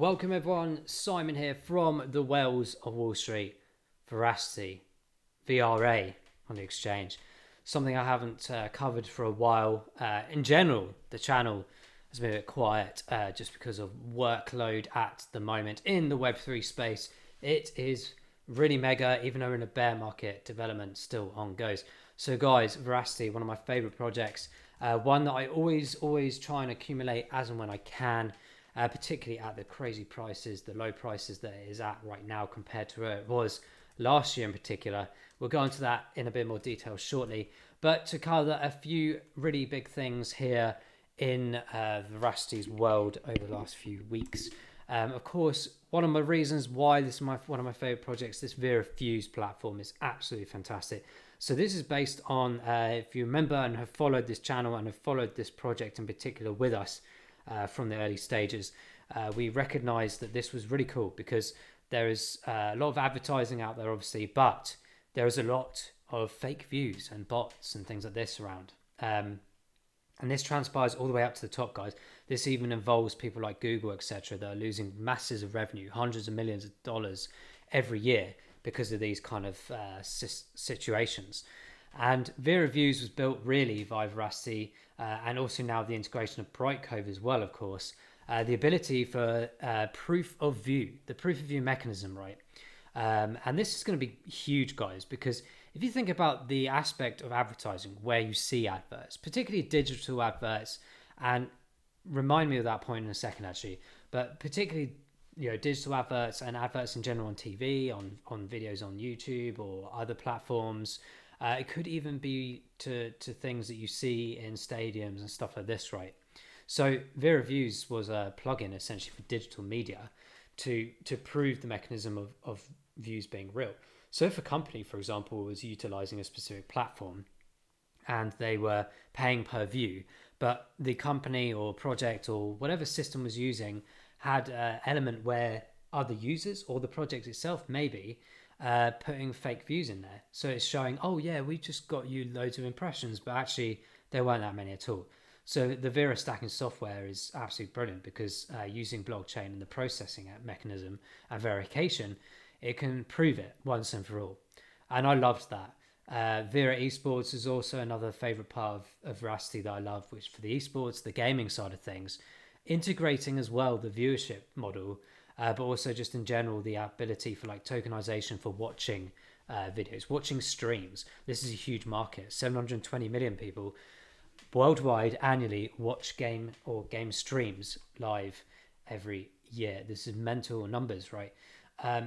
Welcome everyone, Simon here from the Whales of Wall Street, Veracity, VRA on the exchange. Something I haven't covered for a while. In general, the channel has been a bit quiet just because of workload at the moment in the Web3 space. It is really mega, even though we're in a bear market, development still on goes. So guys, Veracity, one of my favorite projects, one that I always try and accumulate as and when I can. Particularly at the crazy prices, the low prices that it is at right now compared to where it was last year in particular. We'll go into that in a bit more detail shortly. But to cover a few really big things here in Veracity's world over the last few weeks. Of course, one of my reasons why this is one of my favorite projects, this VeraViews platform is absolutely fantastic. So this is based on, if you remember and have followed this channel and have followed this project in particular with us, from the early stages, we recognized that this was really cool because there is a lot of advertising out there, obviously, but there is a lot of fake views and bots and things like this around. And this transpires all the way up to the top, guys. This even involves people like Google, etc., that are losing masses of revenue, hundreds of millions of dollars every year because of these kind of situations. And VeraViews was built really via Veracity, and also now the integration of Brightcove as well, of course. The ability for proof of view, the proof of view mechanism, right? And this is going to be huge, guys, because if you think about the aspect of advertising where you see adverts, particularly digital adverts, and remind me of that point in a second, actually, but particularly digital adverts and adverts in general on TV, on videos on YouTube or other platforms. It could even be to things that you see in stadiums and stuff like this, right? So VeraViews was a plugin essentially for digital media to prove the mechanism of views being real. So if a company, for example, was utilizing a specific platform and they were paying per view, but the company or project or whatever system was using had an element where other users or the project itself maybe putting fake views in there. So it's showing, oh yeah, we just got you loads of impressions, but actually there weren't that many at all. So the Vera stacking software is absolutely brilliant because using blockchain and the processing mechanism and verification, it can prove it once and for all. And I loved that. VeraEsports is also another favorite part of Veracity that I love, which for the esports, the gaming side of things, integrating as well the viewership model, but also just in general the ability for like tokenization for watching videos, watching streams. This is a huge market. 720 million people worldwide annually watch game streams live every year. This is mental numbers, right?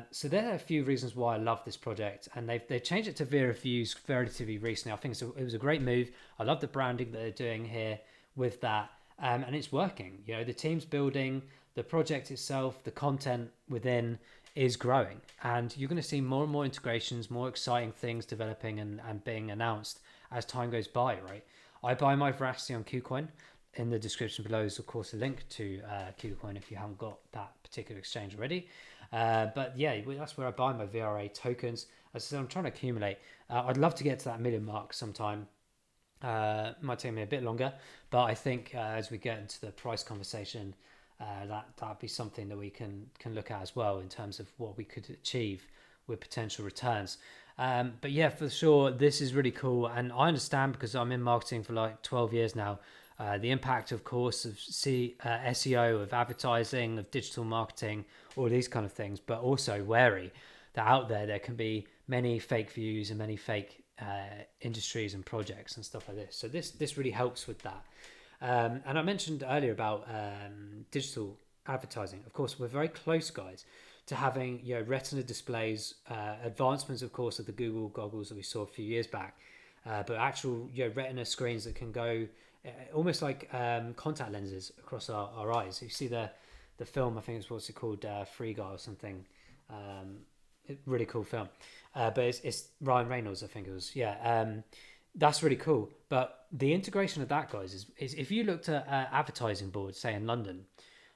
So there are a few reasons why I love this project, and they've changed it to VeraViews relatively recently. I think it was a great move. I love the branding that they're doing here with that, and it's working. The team's building, the project itself, the content within is growing, and you're going to see more and more integrations, more exciting things developing and being announced as time goes by, right? I buy my Veracity on KuCoin. In the description below is, of course, a link to KuCoin if you haven't got that particular exchange already. But yeah, that's where I buy my VRA tokens. As I said, I'm trying to accumulate. I'd love to get to that million mark sometime. Might take me a bit longer, but I think as we get into the price conversation, that'd be something that we can look at as well in terms of what we could achieve with potential returns. But yeah, for sure, this is really cool. And I understand because I'm in marketing for like 12 years now. The impact, of course, of SEO, of advertising, of digital marketing, all these kind of things, but also wary that out there can be many fake views and many fake industries and projects and stuff like this. So this really helps with that. And I mentioned earlier about digital advertising. Of course, we're very close, guys, to having retina displays, advancements, of course, of the Google goggles that we saw a few years back, but actual retina screens that can go almost like contact lenses across our eyes. You see the film, I think it's what's it called, Free Guy or something. Really cool film, but it's Ryan Reynolds, I think it was. That's really cool. But the integration of that, guys, is if you looked at advertising boards, say in London,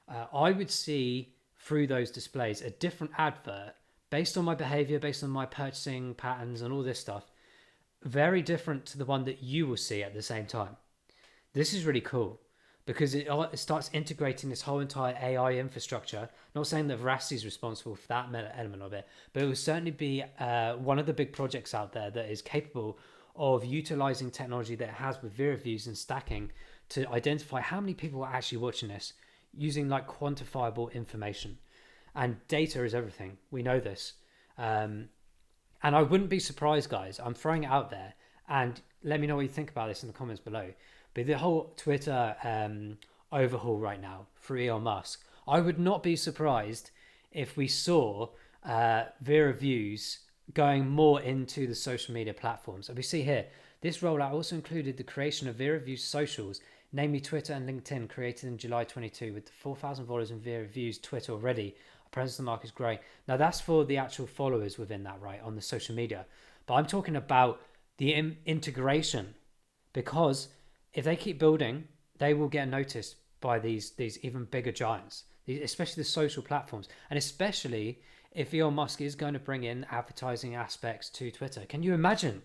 I would see through those displays a different advert based on my behavior, based on my purchasing patterns and all this stuff, very different to the one that you will see at the same time. This is really cool because it starts integrating this whole entire AI infrastructure. Not saying that Veracity is responsible for that element of it, but it will certainly be one of the big projects out there that is capable of utilizing technology that it has with VeraViews and stacking to identify how many people are actually watching this using like quantifiable information. And data is everything. We know this. And I wouldn't be surprised, guys. I'm throwing it out there, and let me know what you think about this in the comments below. But the whole Twitter overhaul right now for Elon Musk, I would not be surprised if we saw VeraViews going more into the social media platforms. And we see here, this rollout also included the creation of VeraViews socials, namely Twitter and LinkedIn, created in July 22, with 4,000 followers in VeraViews Twitter already. Our presence in the market is growing. Now that's for the actual followers within that, right, on the social media. But I'm talking about the integration, because if they keep building, they will get noticed by these even bigger giants, especially the social platforms, and especially if Elon Musk is going to bring in advertising aspects to Twitter. Can you imagine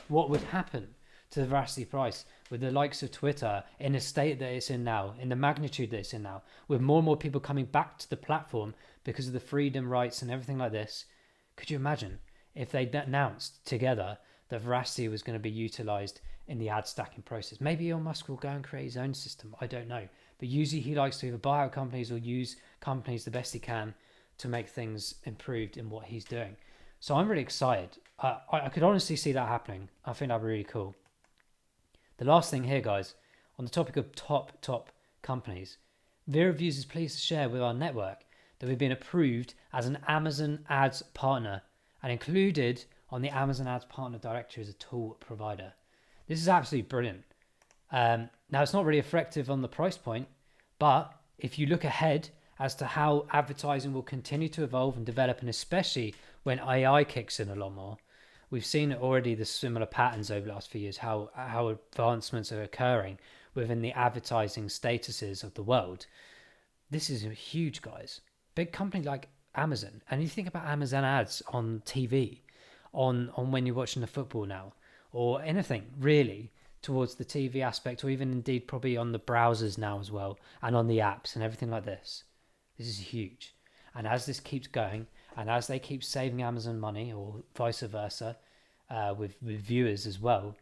what would happen to the Veracity price with the likes of Twitter in the state that it's in now, in the magnitude that it's in now, with more and more people coming back to the platform because of the freedom rights and everything like this? Could you imagine if they announced together that Veracity was going to be utilized in the ad stacking process? Maybe Elon Musk will go and create his own system. I don't know. But usually he likes to either buy out companies or use companies the best he can to make things improved in what he's doing. So I'm really excited. I could honestly see that happening. I think that'd be really cool. The last thing here, guys, on the topic of top companies, VeraViews is pleased to share with our network that we've been approved as an Amazon Ads partner and included on the Amazon Ads Partner Directory as a tool provider. This is absolutely brilliant. Now, it's not really effective on the price point, but if you look ahead as to how advertising will continue to evolve and develop, and especially when AI kicks in a lot more, we've seen already the similar patterns over the last few years, how advancements are occurring within the advertising statuses of the world. This is huge, guys. Big company like Amazon, and you think about Amazon ads on TV, on when you're watching the football now, or anything really towards the TV aspect, or even indeed probably on the browsers now as well, and on the apps and everything like this. This is huge. And as this keeps going, and as they keep saving Amazon money, or vice versa, with viewers as well,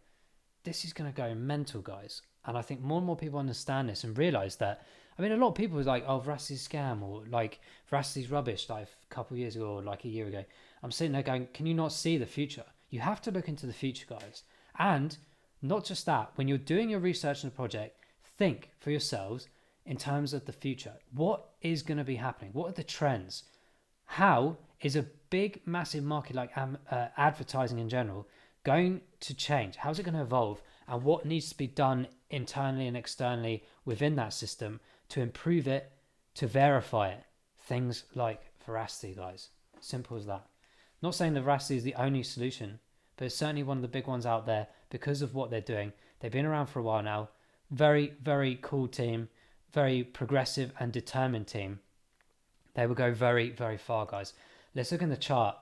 this is going to go mental, guys. And I think more and more people understand this and realize that. I mean, a lot of people was like, oh, Veracity's scam, or like Veracity's rubbish, like a couple of years ago, or like a year ago. I'm sitting there going, can you not see the future? You have to look into the future, guys. And not just that, when you're doing your research on a project, think for yourselves in terms of the future. What is going to be happening? What are the trends? How is a big, massive market like advertising in general going to change? How's it going to evolve? And what needs to be done internally and externally within that system to improve it, to verify it? Things like Veracity, guys. Simple as that. Not saying that Veracity is the only solution, but it's certainly one of the big ones out there because of what they're doing. They've been around for a while now. Very, very cool team. Very progressive and determined team. They will go very, very far, guys. Let's look in the chart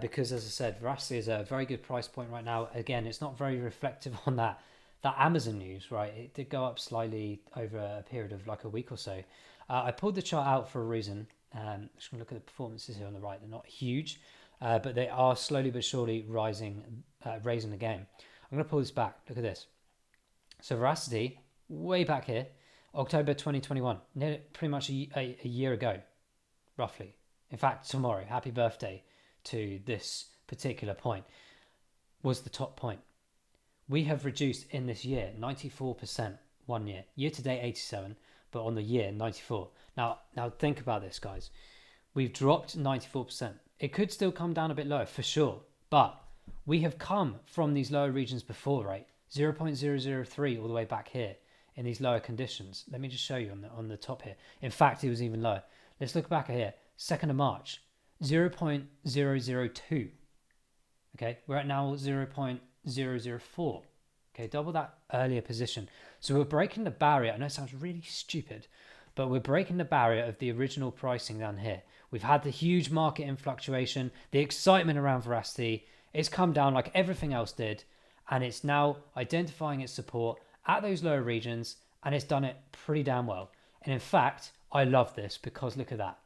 because, as I said, Veracity is a very good price point right now. Again, it's not very reflective on that Amazon news, right? It did go up slightly over a period of like a week or so. I pulled the chart out for a reason. Just going to look at the performances here on the right. They're not huge, but they are slowly but surely raising the game. I'm going to pull this back. Look at this. So Veracity, way back here, October 2021, pretty much a year ago, roughly. In fact, tomorrow, happy birthday to this particular point, was the top point. We have reduced in this year 94% 1 year. Year to date 87, but on the year 94. Now think about this, guys. We've dropped 94%. It could still come down a bit lower for sure, but we have come from these lower regions before, right? 0.003 all the way back here in these lower conditions. Let me just show you on the top here. In fact, it was even lower. Let's look back here. 2nd of March, 0.002. Okay, we're at now 0.004. Okay, double that earlier position. So we're breaking the barrier. I know it sounds really stupid, but we're breaking the barrier of the original pricing down here. We've had the huge market in fluctuation, the excitement around Veracity. It's come down like everything else did, and it's now identifying its support at those lower regions and it's done it pretty damn well. And in fact, I love this because look at that.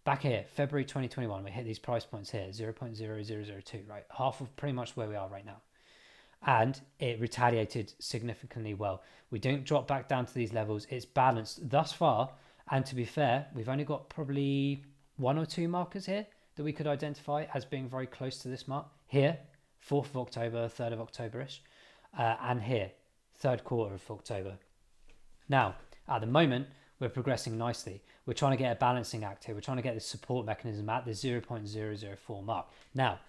Back here, February 2021, we hit these price points here, 0.0002, right? Half of pretty much where we are right now. And it retaliated significantly well. We don't drop back down to these levels. It's balanced thus far. And to be fair, we've only got probably 1 or 2 markers here that we could identify as being very close to this mark. Here, 4th of October, 3rd of October-ish. And here, 3rd quarter of October. Now, at the moment, we're progressing nicely. We're trying to get a balancing act here. We're trying to get this support mechanism at the 0.004 mark. Now,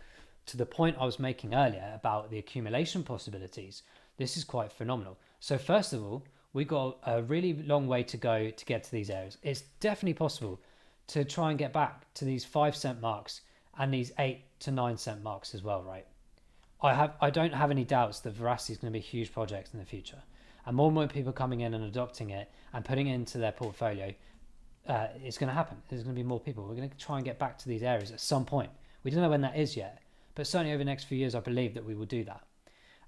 to the point I was making earlier about the accumulation possibilities, this is quite phenomenal. So first of all, we've got a really long way to go to get to these areas. It's definitely possible to try and get back to these 5 cent marks and these 8 to 9 cent marks as well, right? I don't have any doubts that Veracity is going to be a huge project in the future. And more people coming in and adopting it and putting it into their portfolio, it's going to happen. There's going to be more people. We're going to try and get back to these areas at some point. We don't know when that is yet, but certainly over the next few years, I believe that we will do that.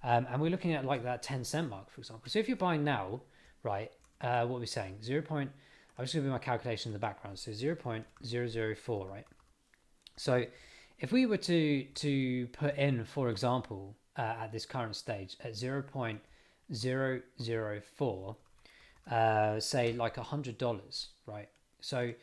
And we're looking at like that 10 cent mark, for example. So if you're buying now, right, what are we saying? I'm just going to do my calculation in the background. So 0.004, right? So if we were to put in, for example, at this current stage at 0.004, say like $100, right? So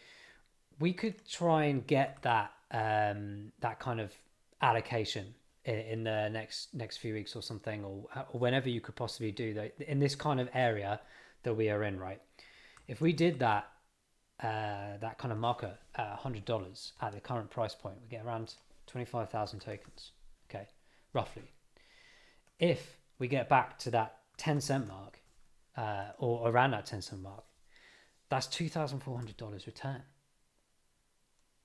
we could try and get that that kind of allocation in the next few weeks or something, or whenever you could possibly do that in this kind of area that we are in, right? If we did that that kind of marker at $100 at the current price point, we get around 25,000 tokens, okay, roughly. If we get back to that 10 cent mark, or around that 10 cent mark, that's $2,400 return.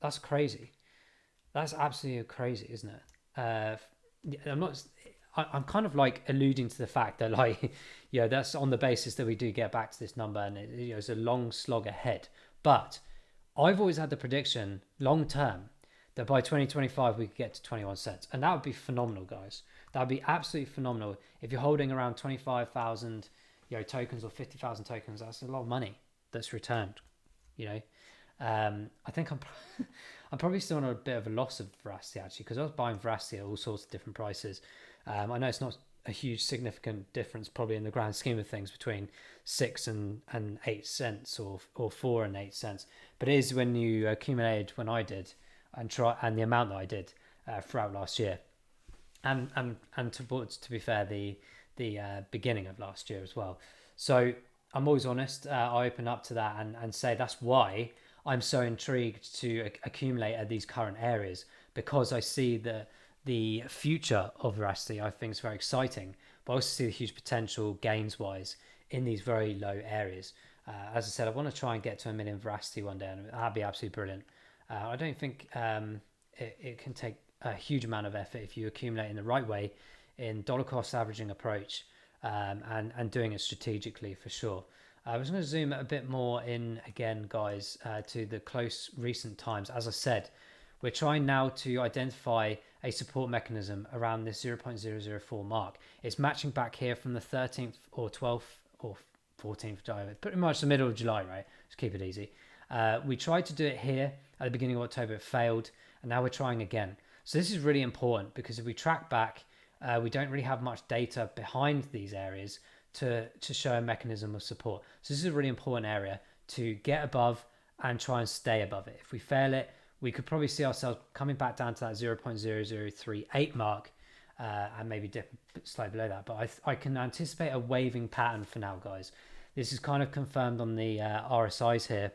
That's crazy. That's absolutely crazy, isn't it? I'm kind of like alluding to the fact that, like, that's on the basis that we do get back to this number, and it's a long slog ahead. But I've always had the prediction long term that by 2025 we could get to 21 cents, and that would be phenomenal, guys. That would be absolutely phenomenal. If you're holding around 25,000 tokens or 50,000 tokens, that's a lot of money that's returned. I think I'm probably still on a bit of a loss of Veracity, actually, because I was buying Veracity at all sorts of different prices. I know it's not a huge significant difference probably in the grand scheme of things between 6 and 8 cents or 4 and 8 cents, but it is when you accumulated when I did and the amount that I did throughout last year, and to be fair, the beginning of last year as well. So I'm always honest. I open up to that and say that's why I'm so intrigued to accumulate at these current areas, because I see the future of Veracity. I think it's very exciting, but I also see the huge potential gains wise in these very low areas. As I said, I want to try and get to 1 million Veracity one day, and that'd be absolutely brilliant. I don't think it can take a huge amount of effort if you accumulate in the right way, in dollar cost averaging approach, and doing it strategically, for sure. I was going to zoom a bit more in again, guys, to the close recent times. As I said, we're trying now to identify a support mechanism around this 0.004 mark. It's matching back here from the 13th or 12th or 14th of July, pretty much the middle of July, right? Let's keep it easy. We tried to do it here at the beginning of October, it failed, and now we're trying again. So this is really important, because if we track back, we don't really have much data behind these areas to show a mechanism of support. So this is a really important area to get above and try and stay above it. If we fail it, we could probably see ourselves coming back down to that 0.0038 mark, and maybe dip slightly below that. But I can anticipate a waving pattern for now, guys. This is kind of confirmed on the RSIs here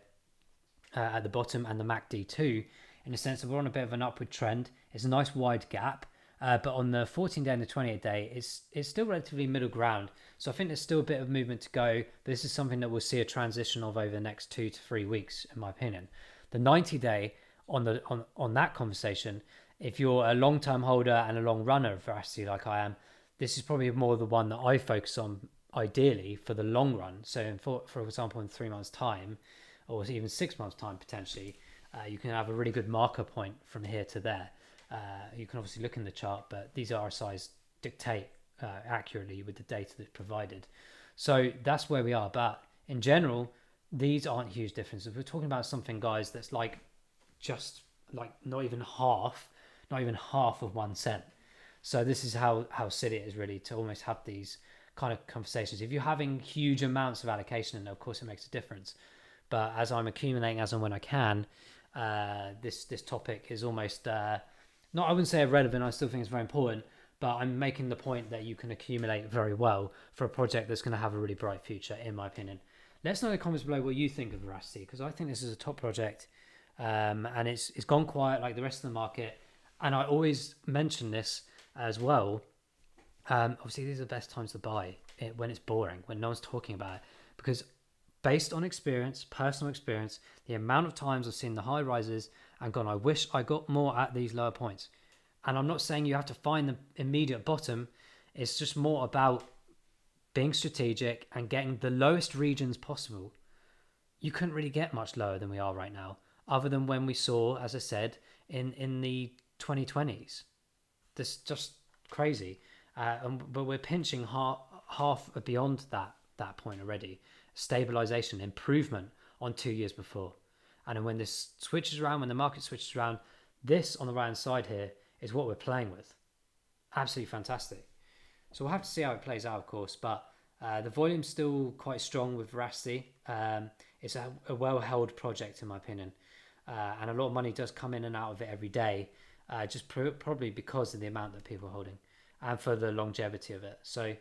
at the bottom, and the MACD2, in the sense that we're on a bit of an upward trend. It's a nice wide gap. But on the 14-day and the 28-day, it's still relatively middle ground. So I think there's still a bit of movement to go. But this is something that we'll see a transition of over the next 2 to 3 weeks, in my opinion. The 90-day on that conversation, if you're a long-term holder and a long runner of Veracity like I am, this is probably more the one that I focus on ideally for the long run. So for example, in 3 months' time, or even 6 months' time potentially, you can have a really good marker point from here to there. You can obviously look in the chart, but these RSIs dictate accurately with the data that's provided. So that's where we are. But in general, these aren't huge differences. We're talking about something, guys, that's like just like not even half of 1 cent. So this is how silly it is really to almost have these kind of conversations. If you're having huge amounts of allocation, and of course it makes a difference. But as I'm accumulating as and when I can, this topic is almost not, I wouldn't say irrelevant. I still think it's very important, but I'm making the point that you can accumulate very well for a project that's going to have a really bright future, in my opinion. Let us know in the comments below what you think of Veracity, because I think this is a top project, and it's gone quiet like the rest of the market. And I always mention this as well. Obviously, these are the best times to buy it when it's boring, when no one's talking about it, because based on experience, personal experience, the amount of times I've seen the high rises and gone, I wish I got more at these lower points. And I'm not saying you have to find the immediate bottom. It's just more about being strategic and getting the lowest regions possible. You couldn't really get much lower than we are right now, other than when we saw, as I said, in the 2020s. This just crazy. But we're pinching half beyond that point already. Stabilization, improvement on 2 years before. And then when this switches around, when the market switches around, this on the right hand side here is what we're playing with. Absolutely fantastic. So we'll have to see how it plays out, of course, but the volume's still quite strong with Veracity. It's a well-held project, in my opinion, and a lot of money does come in and out of it every day, just probably because of the amount that people are holding and for the longevity of it. So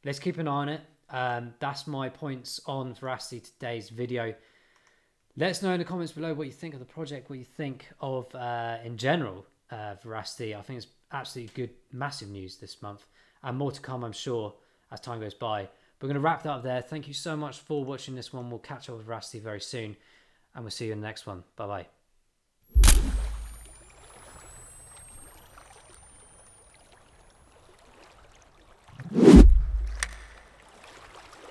let's keep an eye on it. That's my points on Veracity today's video. Let us know in the comments below what you think of the project, what you think of, in general, Veracity. I think it's absolutely good, massive news this month, and more to come, I'm sure, as time goes by. We're going to wrap that up there. Thank you so much for watching this one. We'll catch up with Veracity very soon, and we'll see you in the next one. Bye-bye.